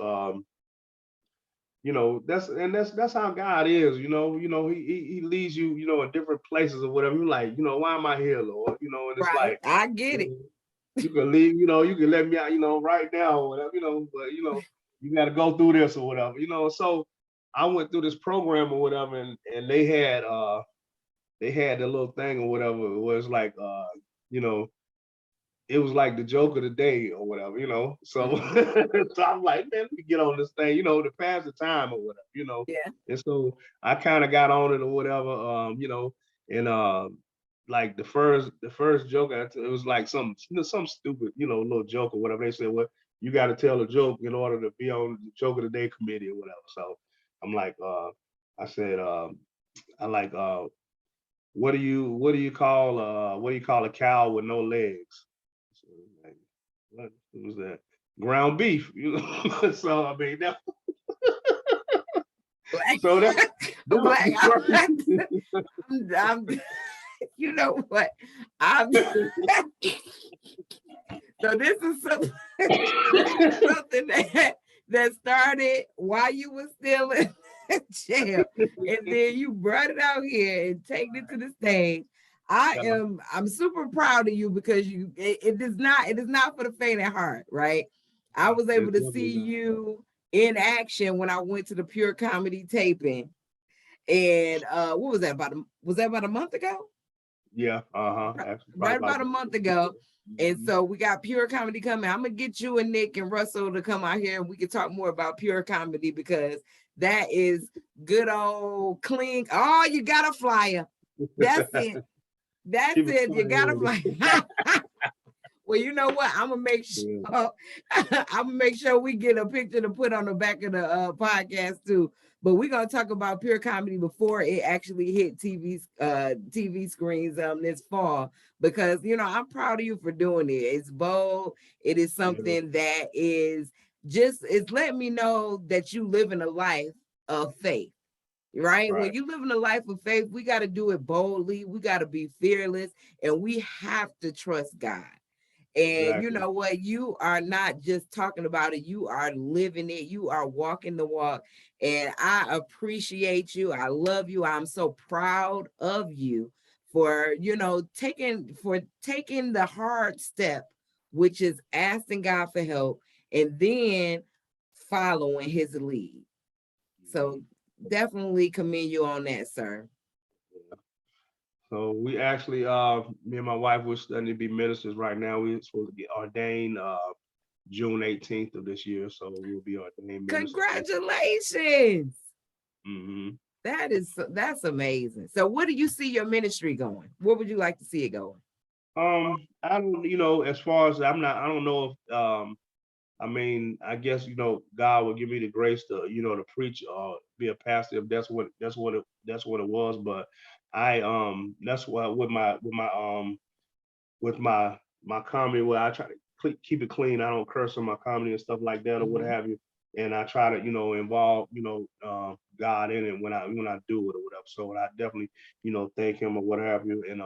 that's how God is, he leads you, in different places or whatever. You're like, why am I here, Lord? And it's Right. like, I get it. you can leave, you can let me out, right now or whatever, but you got to go through this or whatever, So I went through this program or whatever, and they had the little thing or whatever. It was like, you know, it was like the joke of the day or whatever. So, so I'm like, man, let me get on this thing, to pass the time or whatever. Yeah. And so I kind of got on it or whatever, and like the first joke it was like some stupid, little joke or whatever. They said, well, you got to tell a joke in order to be on the joke of the day committee or whatever. So I'm like, I said, I like, what do you call a cow with no legs? So, like, what was that? Ground beef, So I mean, Black. so that was Black. the I'm you know what? I'm so this is something, something that started while you were still in jail, and then you brought it out here and taken it to the stage. I'm super proud of you because it is not for the faint at heart, right? I was able it's to definitely see not. you in action when I went to the Pure Comedy taping. And what was that about a month ago? Yeah, Right, actually, right probably about about a month ago. And Mhm. so we got Pure Comedy coming. I'm gonna get you and Nick and Russell to come out here and we can talk more about Pure Comedy because that is good old clean. Oh, you got a flyer. That's it. That's Keep it it. You got a funny. flyer. Well, you know what? I'm gonna make sure I'm gonna make sure we get a picture to put on the back of the podcast too. But we're gonna talk about pure comedy before it actually hit TV screens this fall, because I'm proud of you for doing it. It's bold. It is Yeah. something that is just it's letting me know that you live in a life of faith. Right? When Right. you live in a life of faith, we got to do it boldly. We got to be fearless, and we have to trust God. And you Exactly. know what? You are not just talking about it, you are living it. You are walking the walk. And I appreciate you. I love you. I'm so proud of you for, taking the hard step, which is asking God for help and then following his lead. So Mhm. definitely commend you on that, sir. Yeah. So we actually, me and my wife, we're studying to be ministers right now. We're supposed to get ordained June 18th of this year. So we'll be ordained ministers next year. Congratulations. Hmm. That's amazing. So where do you see your ministry going? Where would you like to see it going? I don't, as far as I don't know if, I mean, I guess, God will give me the grace to, to preach or be a pastor if that's what it was. But that's what with my comedy where I try to keep it clean. I don't curse on my comedy and stuff like that or what Mhm. have you. And I try to involve God in it when I do it or whatever. So I definitely thank Him or what have you and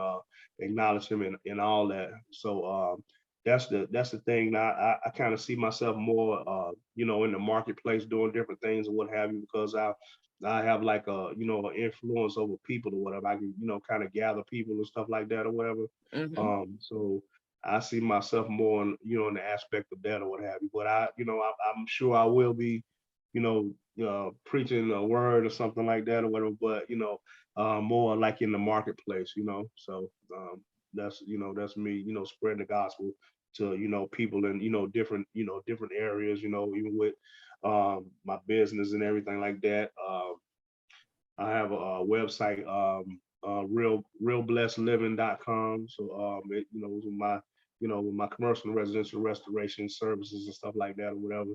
acknowledge Him in all that. So that's the thing. I kind of see myself more in the marketplace doing different things or what have you because I have like an influence over people or whatever. I can kind of gather people and stuff like that or whatever. Mhm. So I see myself more in the aspect of that or what have you. But I'm sure I will be, preaching a word or something like that or whatever. But more like in the marketplace. So that's me. Spreading the gospel to people in different areas. Even with my business and everything like that. I have a website, realblessedliving.com. So with my commercial and residential restoration services and stuff like that or whatever.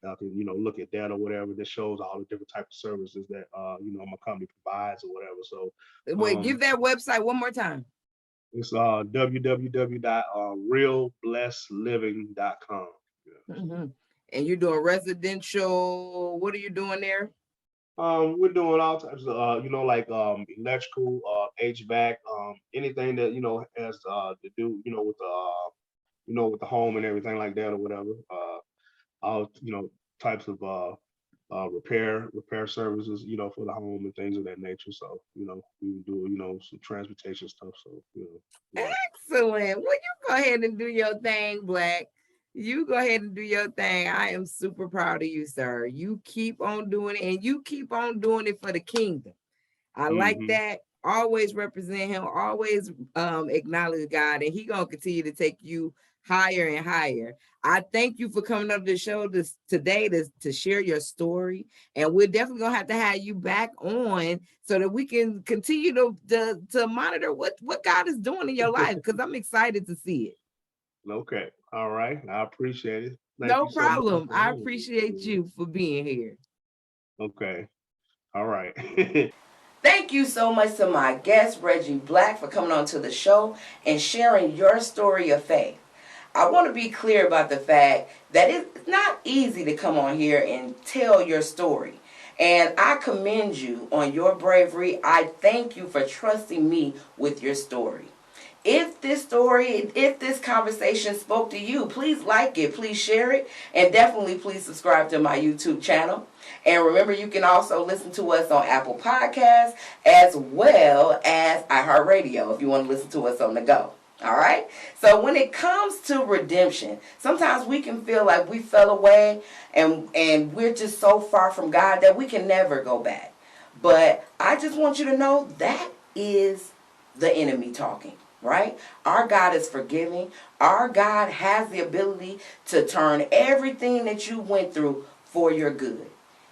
I can look at that or whatever that shows all the different types of services that my company provides or whatever. So Wait, give um, that website one more time. it's www.realblessedliving.com. Yeah, so. Mhm. And you're doing residential. What are you doing there? We're doing all types of, like electrical, HVAC, anything that has to do, with the home and everything like that or whatever. All types of repair services, for the home and things of that nature. So we would do some transportation stuff. So yeah. Excellent. Well, you go ahead and do your thing, Black. You go ahead and do your thing. I am super proud of you, sir. You keep on doing it and you keep on doing it for the kingdom. I like Hmm. that. Always represent him, always acknowledge God, and he gonna continue to take you higher and higher. I thank you for coming up to the show today to share your story. And we're definitely gonna have to have you back on so that we can continue to monitor what God is doing in your life because I'm excited to see it. Okay. All right. I appreciate it. Thank No you so much problem. for I having appreciate me. you for being here. Okay. All right. Thank you so much to my guest, Reggie Black, for coming on to the show and sharing your story of faith. I want to be clear about the fact that it's not easy to come on here and tell your story. And I commend you on your bravery. I thank you for trusting me with your story. If this conversation spoke to you, please like it, please share it, and definitely please subscribe to my YouTube channel. And remember, you can also listen to us on Apple Podcasts as well as iHeartRadio if you want to listen to us on the go. All right? So when it comes to redemption, sometimes we can feel like we fell away and we're just so far from God that we can never go back. But I just want you to know that is the enemy talking, right? Our God is forgiving. Our God has the ability to turn everything that you went through for your good.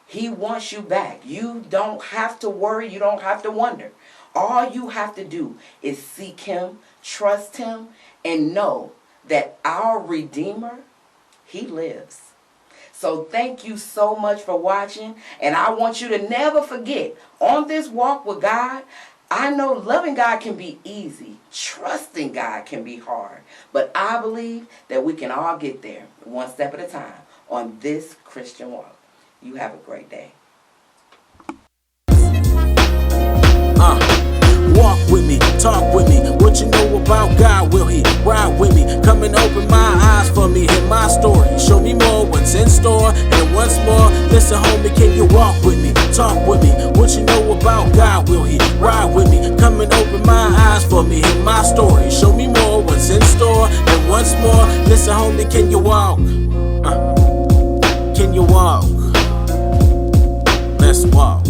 He wants you back. You don't have to worry. You don't have to wonder. All you have to do is seek him, trust him, and know that our Redeemer, he lives. So thank you so much for watching. And I want you to never forget, on this walk with God, I know loving God can be easy. Trusting God can be hard. But I believe that we can all get there one step at a time on this Christian walk. You have a great day. Walk with me, talk with me. What you know about God? Will he ride with me? Come and open my eyes for me. Hear my story. Show me more what's in store. And once more, listen, homie, can you walk with me? Talk with me. What you know about God? Will he ride with me? Come and open my eyes for me. Hear my story. Show me more what's in store. And once more, listen, homie, can you walk? Can you walk? Let's walk.